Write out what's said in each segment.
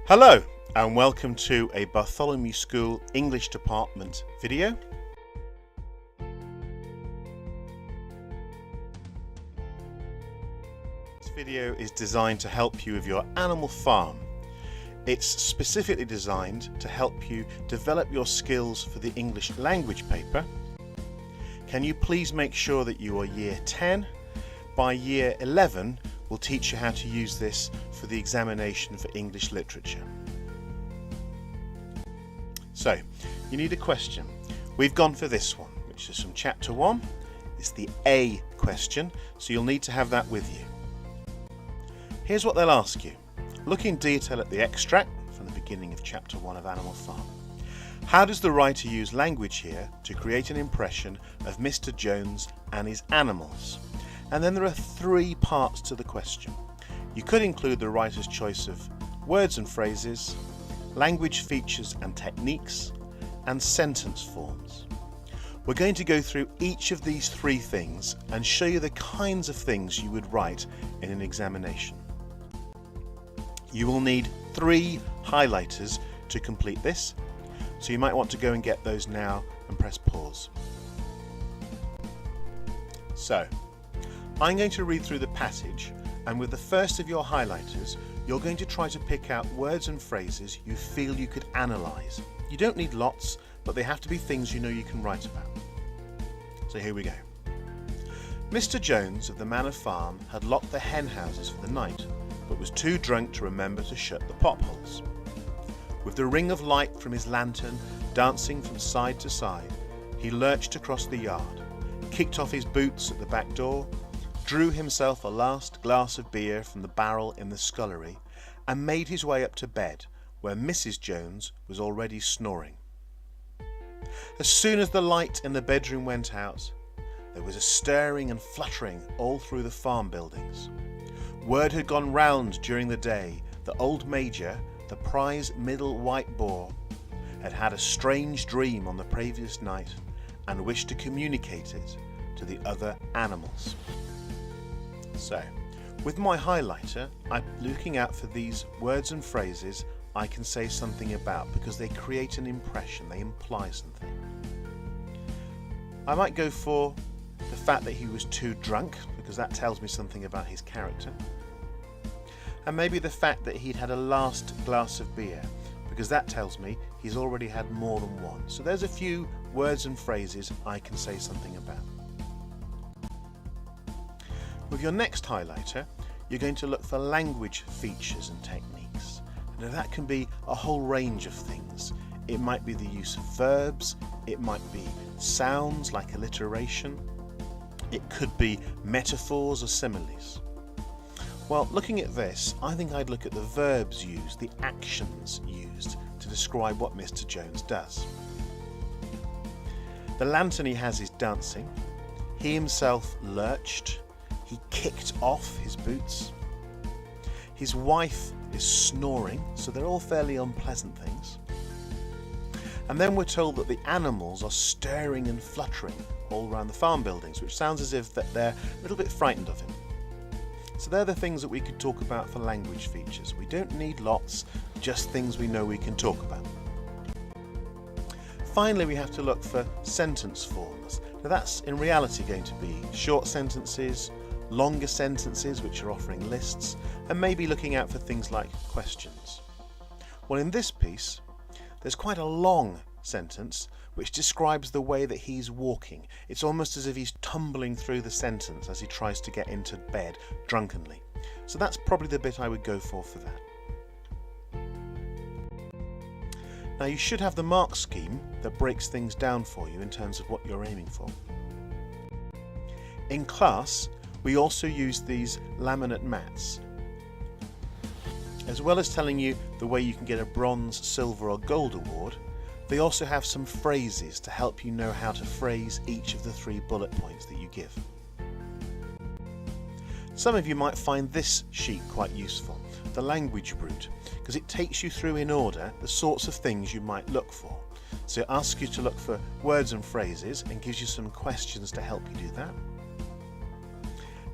Hello and welcome to a Bartholomew School English Department video. This video is designed to help you with your animal farm. It's specifically designed to help you develop your skills for the English language paper. Can you please make sure that you are year 10? By year 11, we'll teach you how to use this for the examination for English literature. So, you need a question. We've gone for this one, which is from chapter 1. It's the A question, so you'll need to have that with you. Here's what they'll ask you. Look in detail at the extract from the beginning of chapter 1 of Animal Farm. How does the writer use language here to create an impression of Mr. Jones and his animals? And then there are 3 parts to the question. You could include the writer's choice of words and phrases, language features and techniques, and sentence forms. We're going to go through each of these 3 things and show you the kinds of things you would write in an examination. You will need 3 highlighters to complete this, so you might want to go and get those now and press pause. So, I'm going to read through the passage, and with the first of your highlighters, you're going to try to pick out words and phrases you feel you could analyse. You don't need lots, but they have to be things you know you can write about. So here we go. Mr. Jones of the Manor Farm had locked the hen houses for the night, but was too drunk to remember to shut the potholes. With the ring of light from his lantern dancing from side to side, he lurched across the yard, kicked off his boots at the back door, drew himself a last glass of beer from the barrel in the scullery, and made his way up to bed, where Mrs. Jones was already snoring. As soon as the light in the bedroom went out, there was a stirring and fluttering all through the farm buildings. Word had gone round during the day that old Major, the prize middle white boar, had had a strange dream on the previous night and wished to communicate it to the other animals. So, with my highlighter, I'm looking out for these words and phrases I can say something about because they create an impression, they imply something. I might go for the fact that he was too drunk because that tells me something about his character. And maybe the fact that he'd had a last glass of beer because that tells me he's already had more than one. So there's a few words and phrases I can say something about. With your next highlighter, you're going to look for language features and techniques. Now that can be a whole range of things. It might be the use of verbs, it might be sounds like alliteration, it could be metaphors or similes. Well, looking at this, I think I'd look at the verbs used, the actions used to describe what Mr. Jones does. The lantern he has is dancing, he himself lurched, he kicked off his boots. His wife is snoring, so they're all fairly unpleasant things. And then we're told that the animals are stirring and fluttering all around the farm buildings, which sounds as if that they're a little bit frightened of him. So they're the things that we could talk about for language features. We don't need lots, just things we know we can talk about. Finally, we have to look for sentence forms. Now that's in reality going to be short sentences, longer sentences which are offering lists, and maybe looking out for things like questions. Well, in this piece, there's quite a long sentence which describes the way that he's walking. It's almost as if he's tumbling through the sentence as he tries to get into bed drunkenly. So that's probably the bit I would go for that. Now you should have the mark scheme that breaks things down for you in terms of what you're aiming for. In class, we also use these laminate mats. As well as telling you the way you can get a bronze, silver or gold award, they also have some phrases to help you know how to phrase each of the 3 bullet points that you give. Some of you might find this sheet quite useful, the language route, because it takes you through in order the sorts of things you might look for. So it asks you to look for words and phrases and gives you some questions to help you do that.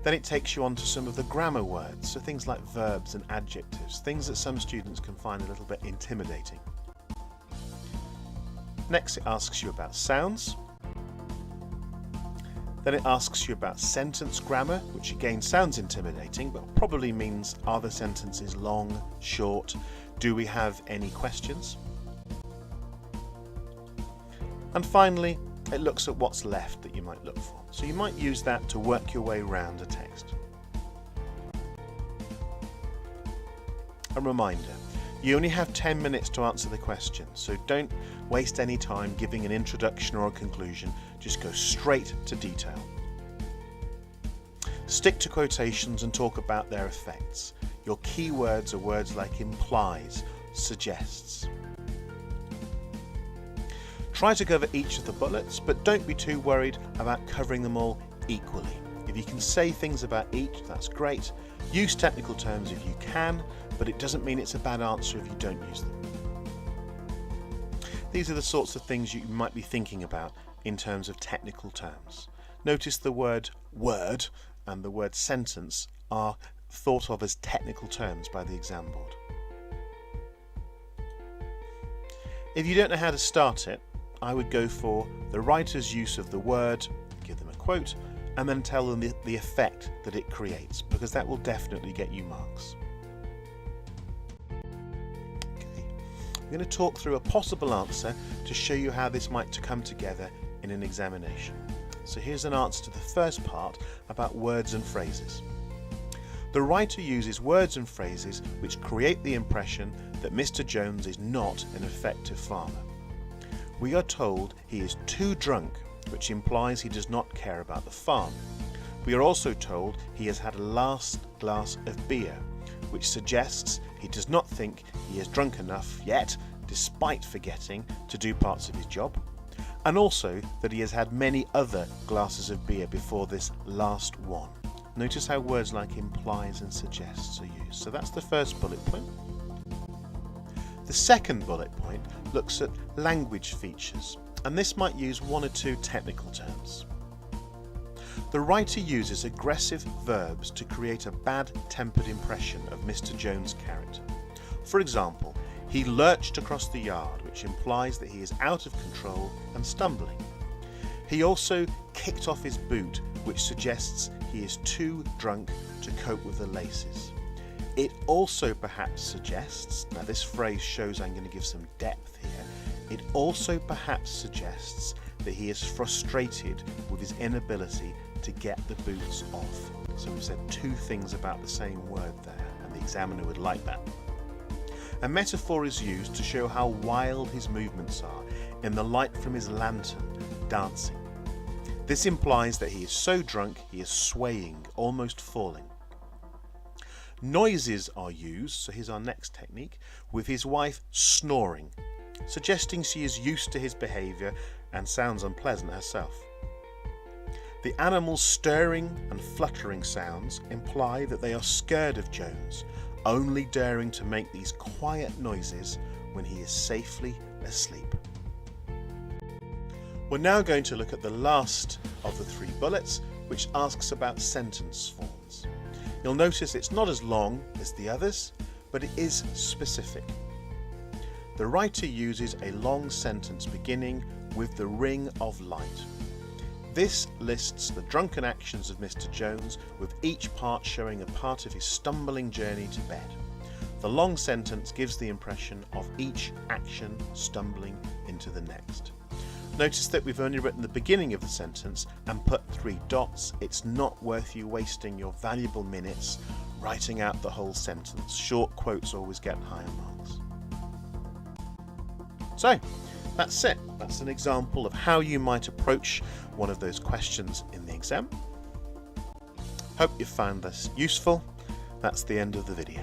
Then it takes you on to some of the grammar words, so things like verbs and adjectives, things that some students can find a little bit intimidating. Next it asks you about sounds. Then it asks you about sentence grammar, which again sounds intimidating, but probably means, are the sentences long, short? Do we have any questions? And finally, it looks at what's left that you might look for. So you might use that to work your way around a text. A reminder, you only have 10 minutes to answer the question, so don't waste any time giving an introduction or a conclusion, just go straight to detail. Stick to quotations and talk about their effects. Your key words are words like implies, suggests. Try to cover each of the bullets, but don't be too worried about covering them all equally. If you can say things about each, that's great. Use technical terms if you can, but it doesn't mean it's a bad answer if you don't use them. These are the sorts of things you might be thinking about in terms of technical terms. Notice the word word and the word sentence are thought of as technical terms by the exam board. If you don't know how to start it, I would go for the writer's use of the word, give them a quote, and then tell them the effect that it creates, because that will definitely get you marks. Okay. I'm going to talk through a possible answer to show you how this might come together in an examination. So here's an answer to the first part about words and phrases. The writer uses words and phrases which create the impression that Mr. Jones is not an effective farmer. We are told he is too drunk, which implies he does not care about the farm. We are also told he has had a last glass of beer, which suggests he does not think he is drunk enough yet, despite forgetting to do parts of his job, and also that he has had many other glasses of beer before this last one. Notice how words like implies and suggests are used. So that's the first bullet point. The second bullet point looks at language features, and this might use one or two technical terms. The writer uses aggressive verbs to create a bad-tempered impression of Mr. Jones' character. For example, he lurched across the yard, which implies that he is out of control and stumbling. He also kicked off his boot, which suggests he is too drunk to cope with the laces. It also perhaps suggests, now this phrase shows I'm going to give some depth here, it also perhaps suggests that he is frustrated with his inability to get the boots off. So we've said two things about the same word there, and the examiner would like that. A metaphor is used to show how wild his movements are in the light from his lantern dancing. This implies that he is so drunk he is swaying, almost falling. Noises are used, so here's our next technique, with his wife snoring, suggesting she is used to his behaviour and sounds unpleasant herself. The animals' stirring and fluttering sounds imply that they are scared of Jones, only daring to make these quiet noises when he is safely asleep. We're now going to look at the last of the three bullets, which asks about sentence forms. You'll notice it's not as long as the others, but it is specific. The writer uses a long sentence beginning with the ring of light. This lists the drunken actions of Mr. Jones, with each part showing a part of his stumbling journey to bed. The long sentence gives the impression of each action stumbling into the next. Notice that we've only written the beginning of the sentence and put 3 dots. It's not worth you wasting your valuable minutes writing out the whole sentence. Short quotes always get higher marks. So, that's it. That's an example of how you might approach one of those questions in the exam. Hope you found this useful. That's the end of the video.